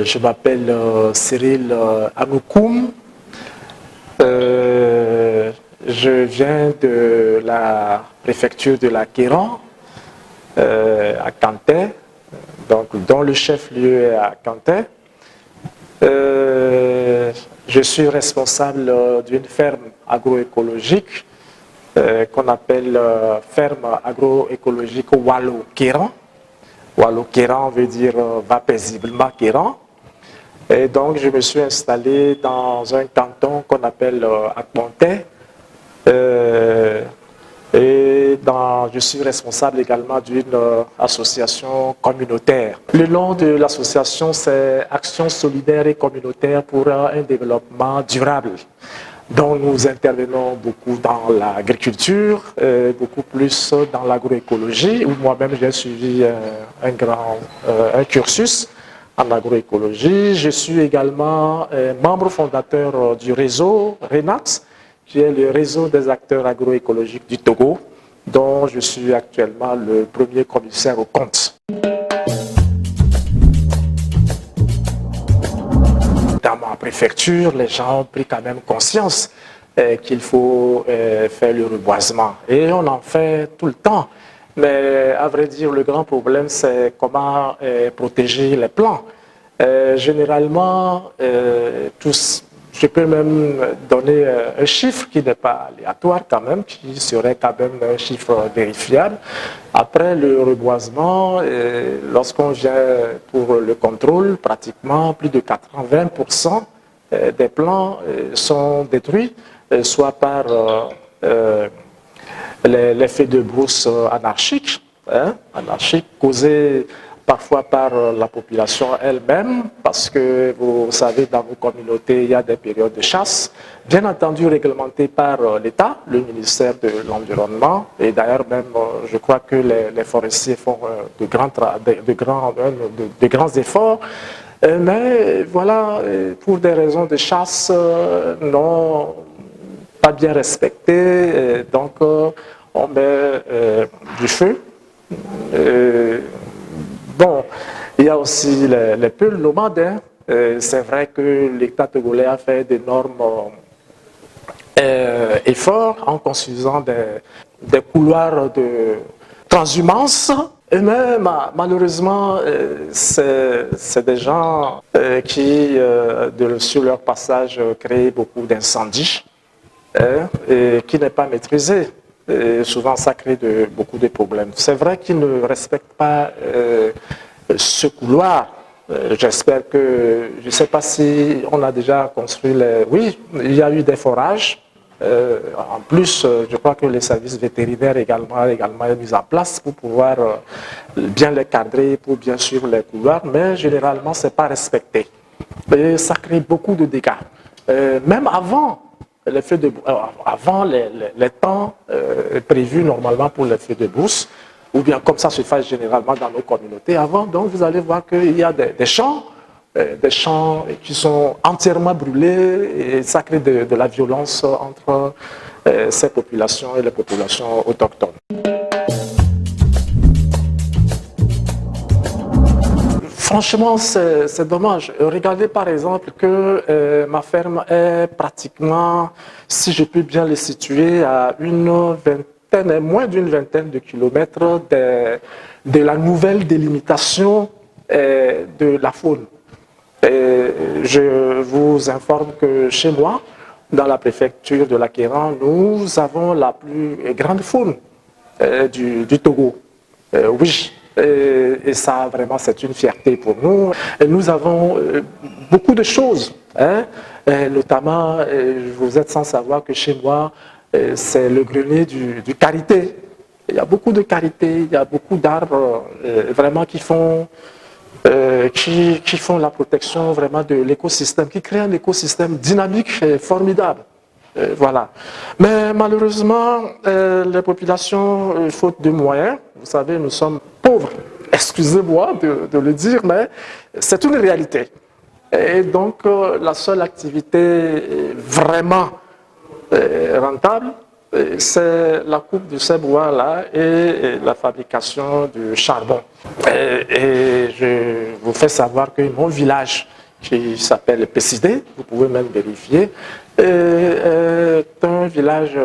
Je m'appelle Cyril Anoukoum. Je viens de la préfecture de la Kéran, à Kanté, donc, dont le chef-lieu est à Kanté. Je suis responsable d'une ferme agroécologique qu'on appelle ferme agroécologique Wallo-Kéran. Wallo-Kéran veut dire va paisiblement Kéran. Et donc je me suis installé dans un canton qu'on appelle Akmonté. Je suis responsable également d'une association communautaire. Le nom de l'association, c'est Action solidaire et communautaire pour un développement durable. Donc nous intervenons beaucoup dans l'agriculture, beaucoup plus dans l'agroécologie, où moi-même j'ai suivi un cursus en agroécologie. Je suis également membre fondateur du réseau RENAX, qui est le réseau des acteurs agroécologiques du Togo, dont je suis actuellement le premier commissaire aux comptes. Dans ma préfecture, les gens ont pris quand même conscience qu'il faut faire le reboisement. Et on en fait tout le temps. Mais à vrai dire, le grand problème, c'est comment protéger les plants. Généralement, je peux même donner un chiffre qui n'est pas aléatoire quand même, qui serait quand même un chiffre vérifiable. Après le reboisement, lorsqu'on vient pour le contrôle, pratiquement plus de 80% des plants sont détruits, soit par l'effet de brousse anarchique, causé parfois par la population elle-même, parce que vous savez, dans vos communautés, il y a des périodes de chasse, bien entendu réglementées par l'État, le ministère de l'Environnement, et d'ailleurs même, je crois que les forestiers font de grands efforts, mais voilà, pour des raisons de chasse non pas bien respectées, donc on met du feu. Bon, il y a aussi les peuls nomades. Hein. C'est vrai que l'État togolais a fait d'énormes efforts en construisant des couloirs de transhumance. Et même, malheureusement, c'est des gens qui, sur leur passage, créent beaucoup d'incendies et qui n'est pas maîtrisé. Et souvent, ça crée beaucoup de problèmes. C'est vrai qu'ils ne respectent pas ce couloir. J'espère que, je ne sais pas si on a déjà construit Oui, il y a eu des forages. En plus, je crois que les services vétérinaires également est mis en place pour pouvoir bien les cadrer, pour bien suivre les couloirs, mais généralement, ce n'est pas respecté. Et ça crée beaucoup de dégâts. Même avant les temps prévus normalement pour les feux de brousse, ou bien comme ça se fait généralement dans nos communautés. Avant, donc, vous allez voir qu'il y a des champs qui sont entièrement brûlés et ça crée de la violence entre ces populations et les populations autochtones. Franchement, c'est dommage. Regardez par exemple que ma ferme est pratiquement, si je peux bien le situer, à moins d'une vingtaine de kilomètres de la nouvelle délimitation de la faune. Et je vous informe que chez moi, dans la préfecture de la Kéran, nous avons la plus grande faune du Togo. Oui. Et ça, vraiment, c'est une fierté pour nous. Et nous avons beaucoup de choses, hein, notamment, vous êtes sans savoir que chez moi, c'est le grenier du karité. Il y a beaucoup de karité, il y a beaucoup d'arbres vraiment qui font la protection vraiment de l'écosystème, qui créent un écosystème dynamique et formidable. Voilà. Mais malheureusement, les populations, faute de moyens, vous savez, nous sommes pauvres, excusez-moi de le dire, mais c'est une réalité. Et donc, la seule activité vraiment rentable, c'est la coupe de ces bois-là et la fabrication du charbon. Et je vous fais savoir que mon village, qui s'appelle Pessidé, vous pouvez même vérifier, est un village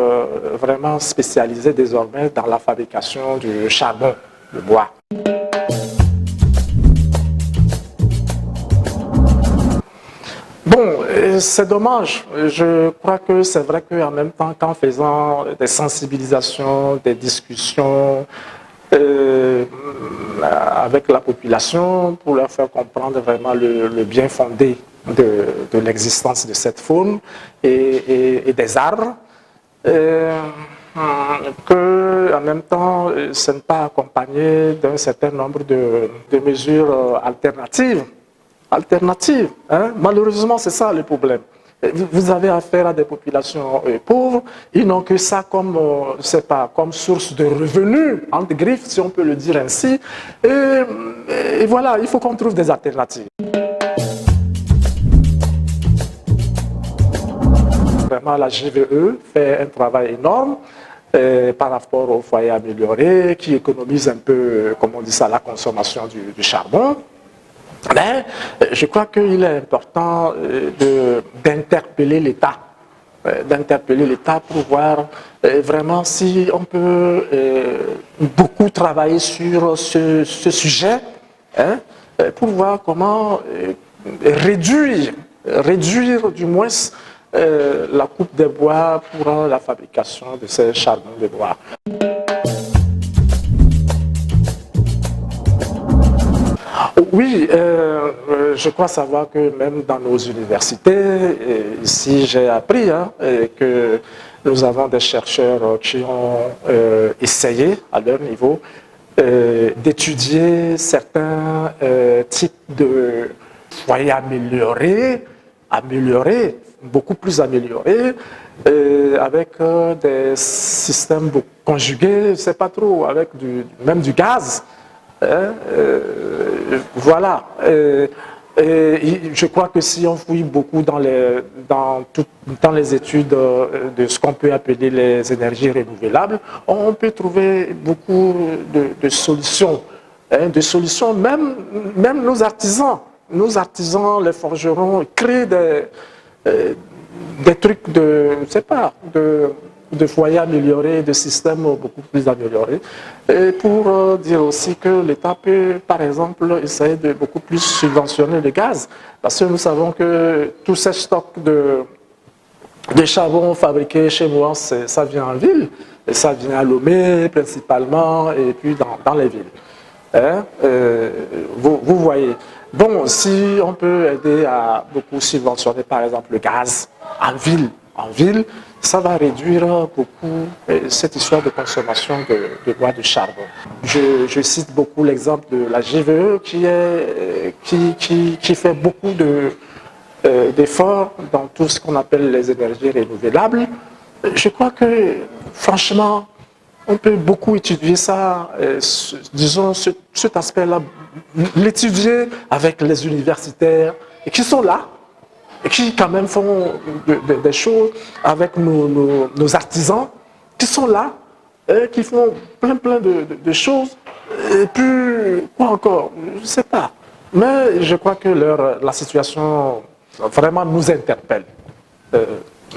vraiment spécialisé désormais dans la fabrication du charbon, de bois. Bon, c'est dommage. Je crois que c'est vrai qu'en même temps, qu'en faisant des sensibilisations, des discussions avec la population pour leur faire comprendre vraiment le bien fondé de l'existence de cette faune et des arbres, que en même temps, ce n'est pas accompagné d'un certain nombre de mesures alternatives. Hein? Malheureusement, c'est ça le problème. Vous avez affaire à des populations pauvres, ils n'ont que ça comme, comme source de revenus, entre griffes, si on peut le dire ainsi. Et voilà, il faut qu'on trouve des alternatives. Vraiment, la GVE fait un travail énorme par rapport au foyer amélioré, qui économise un peu, comme on dit ça, la consommation du charbon. Mais je crois qu'il est important d'interpeller l'État. Pour voir vraiment si on peut beaucoup travailler sur ce sujet, hein, pour voir comment réduire du moins la coupe des bois pour la fabrication de ces charbons de bois. Oui, je crois savoir que même dans nos universités, ici j'ai appris que nous avons des chercheurs qui ont essayé à leur niveau d'étudier certains types de foyers améliorés, beaucoup plus améliorés, avec des systèmes conjugués, je ne sais pas trop, avec même du gaz. Voilà. Je crois que si on fouille beaucoup dans les études de ce qu'on peut appeler les énergies renouvelables, on peut trouver beaucoup de solutions. De solutions, même nos artisans, les forgerons, créent des trucs je sais pas, de foyers améliorés, de systèmes beaucoup plus améliorés. Et pour dire aussi que l'État peut, par exemple, essayer de beaucoup plus subventionner le gaz, parce que nous savons que tous ces stocks de charbon fabriqués chez moi, ça vient en ville, et ça vient à Lomé principalement, et puis dans les villes. Hein? Vous voyez. Bon, si on peut aider à beaucoup subventionner, par exemple, le gaz en ville, ça va réduire beaucoup cette histoire de consommation de bois de charbon. Je cite beaucoup l'exemple de la GVE qui fait beaucoup d'efforts dans tout ce qu'on appelle les énergies renouvelables. Je crois que, franchement, on peut beaucoup étudier ça, disons, cet aspect-là, l'étudier avec les universitaires et qui sont là, et qui quand même font des choses avec nos artisans, qui sont là, et qui font plein de choses, et puis, quoi encore, je ne sais pas. Mais je crois que la situation vraiment nous interpelle.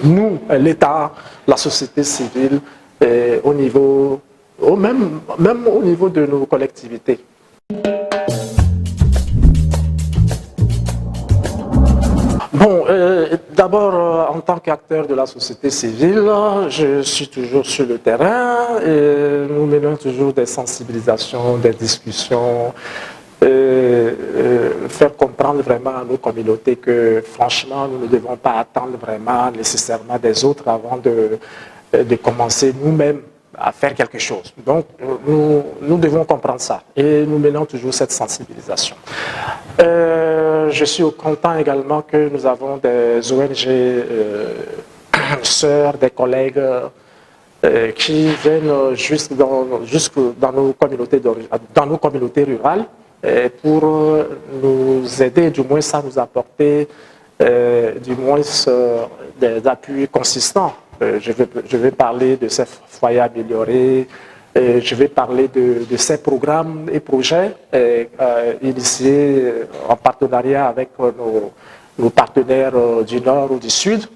Nous, l'État, la société civile, même au niveau de nos collectivités. Bon, d'abord, en tant qu'acteur de la société civile, je suis toujours sur le terrain et nous menons toujours des sensibilisations, des discussions, faire comprendre vraiment à nos communautés que franchement, nous ne devons pas attendre vraiment nécessairement des autres avant de commencer nous-mêmes à faire quelque chose. Donc, nous devons comprendre ça et nous menons toujours cette sensibilisation. Je suis content également que nous avons des ONG sœurs, des collègues qui viennent jusque dans nos communautés rurales pour nous aider, du moins à nous apporter du moins des appuis consistants Je vais parler de ces foyers améliorés, je vais parler de ces programmes et projets initiés en partenariat avec nos partenaires du Nord ou du Sud.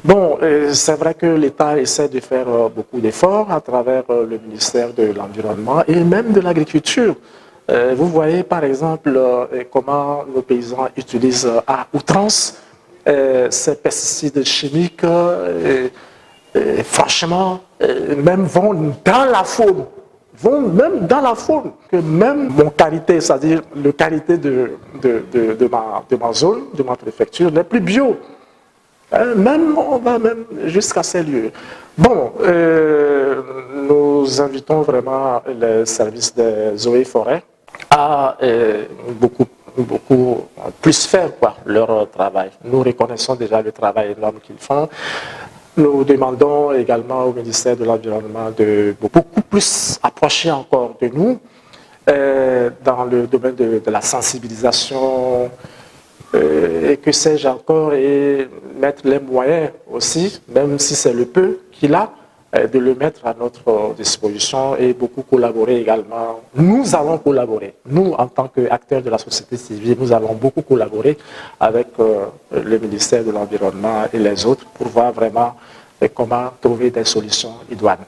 Bon, c'est vrai que l'État essaie de faire beaucoup d'efforts à travers le ministère de l'Environnement et même de l'Agriculture. Vous voyez par exemple comment nos paysans utilisent à outrance ces pesticides chimiques, franchement, même vont dans la faune, que même mon qualité, c'est-à-dire le qualité de ma zone, de ma préfecture, n'est plus bio. Même, on va même jusqu'à ces lieux. Bon, nous invitons vraiment les services des eaux et forêts à beaucoup plus faire leur travail. Nous reconnaissons déjà le travail énorme qu'ils font. Nous demandons également au ministère de l'Environnement de beaucoup plus approcher encore de nous dans le domaine de la sensibilisation, et que sais-je encore, et mettre les moyens aussi, même si c'est le peu qu'il a, de le mettre à notre disposition et beaucoup collaborer également. Nous allons collaborer. Nous, en tant qu'acteurs de la société civile, nous allons beaucoup collaborer avec le ministère de l'Environnement et les autres pour voir vraiment comment trouver des solutions idoines.